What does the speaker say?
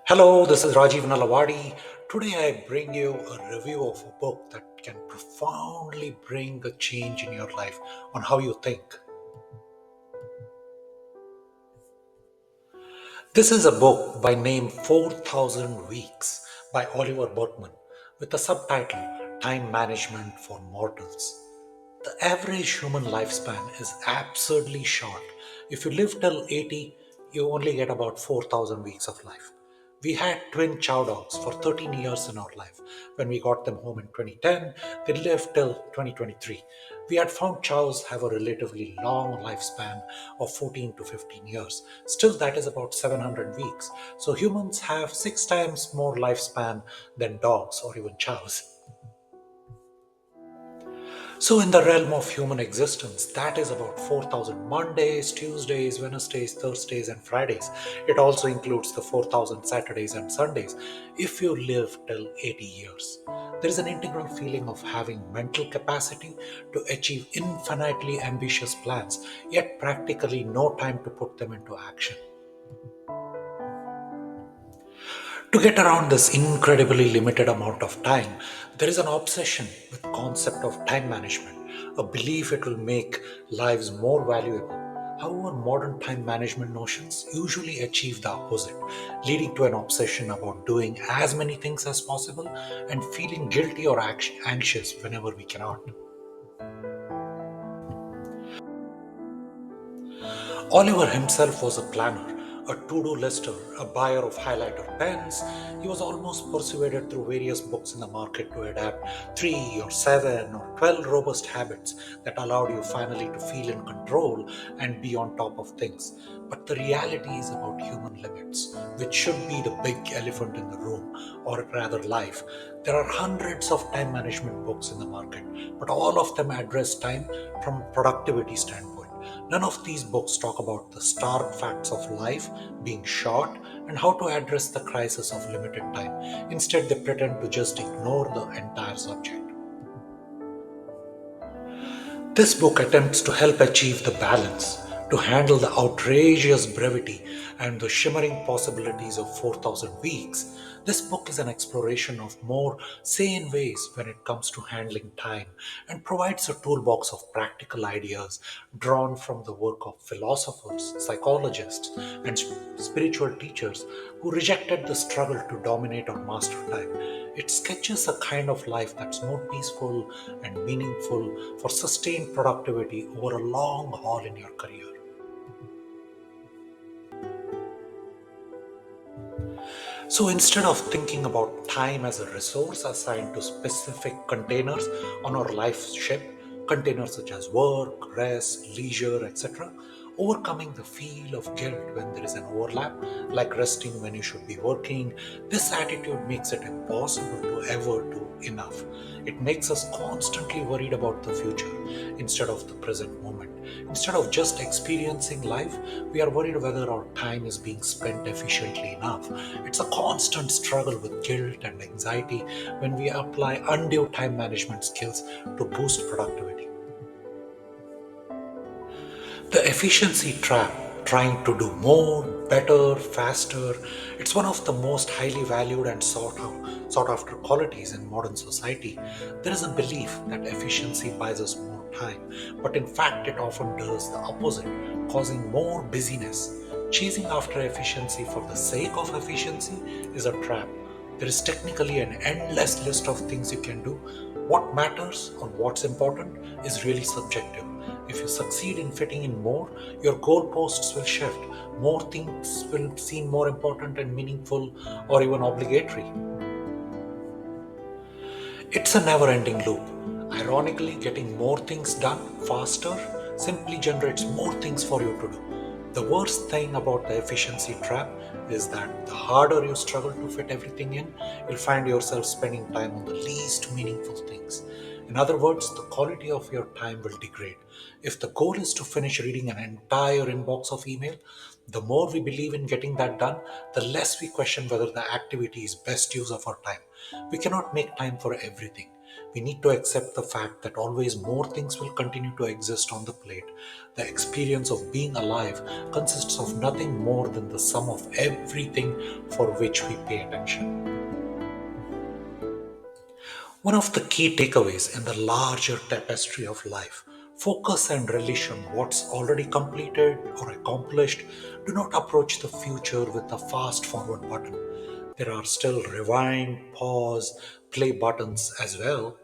Hello, this is Rajeev Nalawadi. Today I bring you a review of a book that can profoundly bring a change in your life on how you think. This is a book by name 4000 Weeks by Oliver Burkeman with the subtitle Time Management for Mortals. The average human lifespan is absurdly short. If you live till 80, you only get about 4,000 weeks of life. We had twin chow dogs for 13 years in our life. When we got them home in 2010, they lived till 2023. We had found chows have a relatively long lifespan of 14 to 15 years. Still, that is about 700 weeks. So humans have 6 times more lifespan than dogs or even chows. So, in the realm of human existence, that is about 4,000 Mondays, Tuesdays, Wednesdays, Thursdays, and Fridays. It also includes the 4,000 Saturdays and Sundays if you live till 80 years. There is an integral feeling of having mental capacity to achieve infinitely ambitious plans, yet practically no time to put them into action. To get around this incredibly limited amount of time, there is an obsession with concept of time management, a belief it will make lives more valuable. However, modern time management notions usually achieve the opposite, leading to an obsession about doing as many things as possible and feeling guilty or anxious whenever we cannot. Oliver himself was a planner, a to-do lister, a buyer of highlighter pens. He was almost persuaded through various books in the market to adapt 3 or 7 or 12 robust habits that allowed you finally to feel in control and be on top of things. But the reality is about human limits, which should be the big elephant in the room, or rather life. There are hundreds of time management books in the market, but all of them address time from a productivity standpoint. None of these books talk about the stark facts of life being short and how to address the crisis of limited time. Instead, they pretend to just ignore the entire subject. This book attempts to help achieve the balance, to handle the outrageous brevity and the shimmering possibilities of 4,000 weeks. This book is an exploration of more sane ways when it comes to handling time and provides a toolbox of practical ideas drawn from the work of philosophers, psychologists, and spiritual teachers who rejected the struggle to dominate or master time. It sketches a kind of life that's more peaceful and meaningful for sustained productivity over a long haul in your career. So instead of thinking about time as a resource assigned to specific containers on our life ship, containers such as work, rest, leisure, etc., overcoming the feel of guilt when there is an overlap, like resting when you should be working, this attitude makes it impossible to ever do enough. It makes us constantly worried about the future instead of the present moment. Instead of just experiencing life, we are worried whether our time is being spent efficiently enough. It's a constant struggle with guilt and anxiety when we apply undue time management skills to boost productivity. The efficiency trap, trying to do more, better, faster, it's one of the most highly valued and sought after qualities in modern society. There is a belief that efficiency buys us more time, but in fact, it often does the opposite, causing more busyness. Chasing after efficiency for the sake of efficiency is a trap. There is technically an endless list of things you can do. What matters or what's important is really subjective. If you succeed in fitting in more, your goalposts will shift. More things will seem more important and meaningful or even obligatory. It's a never ending loop. Ironically, getting more things done faster simply generates more things for you to do. The worst thing about the efficiency trap is that the harder you struggle to fit everything in, you'll find yourself spending time on the least meaningful things. In other words, the quality of your time will degrade. If the goal is to finish reading an entire inbox of email, the more we believe in getting that done, the less we question whether the activity is best use of our time. We cannot make time for everything. We need to accept the fact that always more things will continue to exist on the plate. The experience of being alive consists of nothing more than the sum of everything for which we pay attention. One of the key takeaways in the larger tapestry of life, focus and relish on what's already completed or accomplished. Do not approach the future with a fast forward button. There are still rewind, pause, play buttons as well.